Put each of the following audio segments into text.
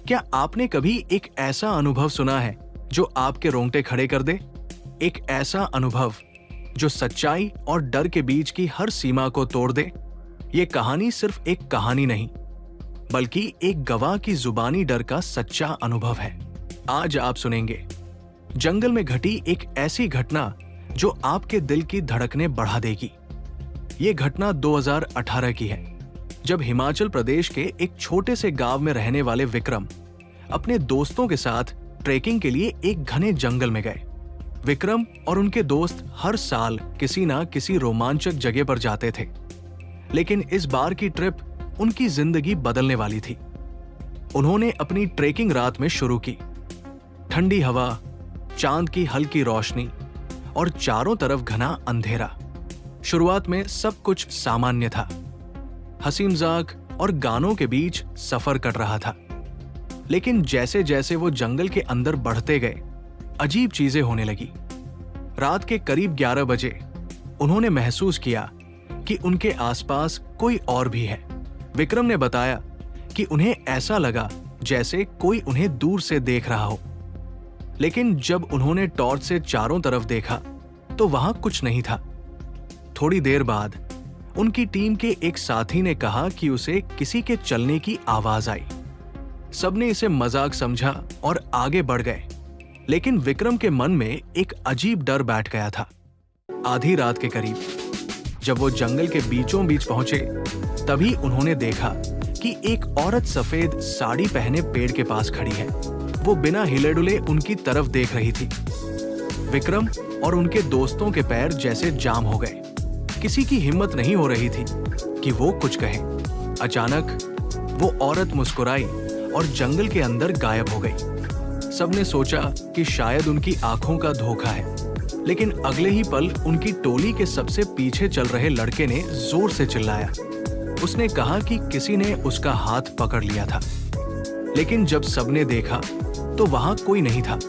क्या आपने कभी एक ऐसा अनुभव सुना है जो आपके रोंगटे खड़े कर दे? एक ऐसा अनुभव जो सच्चाई और डर के बीच की हर सीमा को तोड़ दे। ये कहानी सिर्फ एक कहानी नहीं, बल्कि एक गवाह की जुबानी डर का सच्चा अनुभव है। आज आप सुनेंगे जंगल में घटी एक ऐसी घटना जो आपके दिल की धड़कनें बढ़ा देगी। ये घटना 2018 की है, जब हिमाचल प्रदेश के एक छोटे से गांव में रहने वाले विक्रम अपने दोस्तों के साथ ट्रेकिंग के लिए एक घने जंगल में गए। विक्रम और उनके दोस्त हर साल किसी ना किसी रोमांचक जगह पर जाते थे, लेकिन इस बार की ट्रिप उनकी जिंदगी बदलने वाली थी। उन्होंने अपनी ट्रेकिंग रात में शुरू की। ठंडी हवा, चांद की हल्की रोशनी और चारों तरफ घना अंधेरा। शुरुआत में सब कुछ सामान्य था। हंसी मजाक और गानों के बीच सफर कट रहा था, लेकिन जैसे जैसे वो जंगल के अंदर बढ़ते गए, अजीब चीजें होने लगी। रात के करीब 11 बजे उन्होंने महसूस किया कि उनके आसपास कोई और भी है। विक्रम ने बताया कि उन्हें ऐसा लगा जैसे कोई उन्हें दूर से देख रहा हो, लेकिन जब उन्होंने टॉर्च से चारों तरफ देखा तो वहां कुछ नहीं था। थोड़ी देर बाद उनकी टीम के एक साथी ने कहा कि उसे किसी के चलने की आवाज आई। सबने इसे मजाक समझा और आगे बढ़ गए, लेकिन विक्रम के मन में एक अजीब डर बैठ गया था। आधी रात के करीब जब वो जंगल के बीचों बीच पहुंचे, तभी उन्होंने देखा कि एक औरत सफेद साड़ी पहने पेड़ के पास खड़ी है। वो बिना हिले डुले उनकी तरफ देख रही थी। विक्रम और उनके दोस्तों के पैर जैसे जाम हो गए। किसी की हिम्मत नहीं हो रही थी कि वो कुछ कहे। अचानक वो औरत मुस्कुराई और जंगल के अंदर गायब हो गई। सबने सोचा कि शायद उनकी आंखों का धोखा है, लेकिन अगले ही पल उनकी टोली के सबसे पीछे चल रहे लड़के ने जोर से चिल्लाया। उसने कहा कि किसी ने उसका हाथ पकड़ लिया था, लेकिन जब सबने देखा तो वहां कोई नहीं था।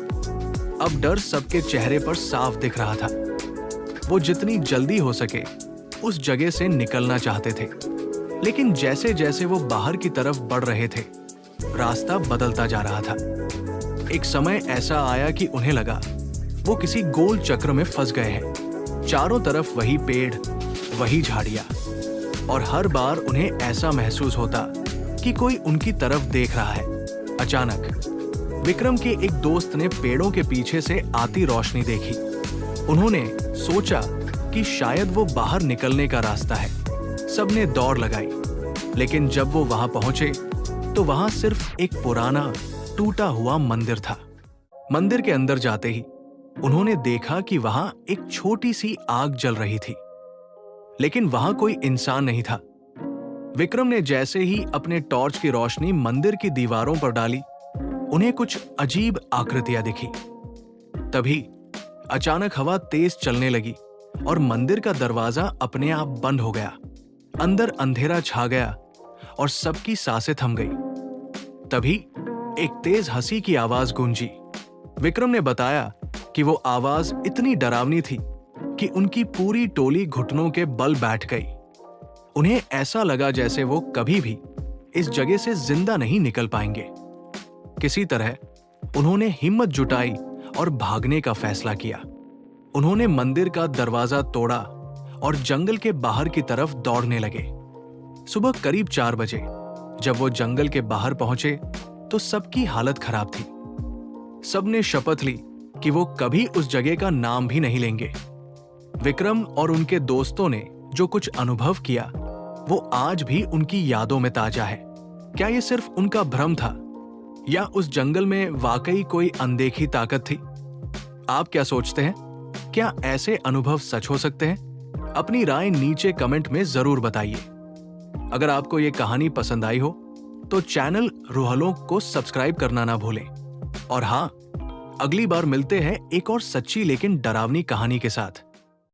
अब डर सबके चेहरे पर साफ दिख रहा था। वो जितनी जल्दी हो सके उस जगह से निकलना चाहते थे, लेकिन जैसे जैसे वो बाहर की तरफ बढ़ रहे थे, रास्ता बदलता जा रहा था। एक समय ऐसा आया कि उन्हें लगा वो किसी गोल चक्र में फंस गए हैं। चारों तरफ वही पेड़, वही झाड़ियां, और हर बार उन्हें ऐसा महसूस होता कि कोई उनकी तरफ देख रहा है। अचानक विक्रम के एक दोस्त ने पेड़ों के पीछे से आती रोशनी देखी। उन्होंने सोचा कि शायद वो बाहर निकलने का रास्ता है। सबने दौड़ लगाई, लेकिन जब वो वहां पहुंचे तो वहां सिर्फ एक पुराना टूटा हुआ मंदिर था। मंदिर के अंदर जाते ही उन्होंने देखा कि वहां एक छोटी सी आग जल रही थी, लेकिन वहां कोई इंसान नहीं था। विक्रम ने जैसे ही अपने टॉर्च की रोशनी मंदिर की दीवारों पर डाली, उन्हें कुछ अजीब आकृतियां दिखी। तभी अचानक हवा तेज चलने लगी और मंदिर का दरवाजा अपने आप बंद हो गया। अंदर अंधेरा छा गया और सबकी सांसें थम गई। तभी एक तेज हंसी की आवाज गूंजी। विक्रम ने बताया कि वो आवाज इतनी डरावनी थी कि उनकी पूरी टोली घुटनों के बल बैठ गई। उन्हें ऐसा लगा जैसे वो कभी भी इस जगह से जिंदा नहीं निकल पाएंगे। किसी तरह उन्होंने हिम्मत जुटाई और भागने का फैसला किया। उन्होंने मंदिर का दरवाजा तोड़ा और जंगल के बाहर की तरफ दौड़ने लगे। सुबह करीब 4 बजे जब वो जंगल के बाहर पहुंचे तो सबकी हालत खराब थी। सबने शपथ ली कि वो कभी उस जगह का नाम भी नहीं लेंगे। विक्रम और उनके दोस्तों ने जो कुछ अनुभव किया वो आज भी उनकी यादों में ताजा है। क्या ये सिर्फ उनका भ्रम था, या उस जंगल में वाकई कोई अनदेखी ताकत थी? आप क्या सोचते हैं? क्या ऐसे अनुभव सच हो सकते हैं? अपनी राय नीचे कमेंट में जरूर बताइए। अगर आपको ये कहानी पसंद आई हो तो चैनल रूहलोक को सब्सक्राइब करना ना भूलें। और हाँ, अगली बार मिलते हैं एक और सच्ची लेकिन डरावनी कहानी के साथ।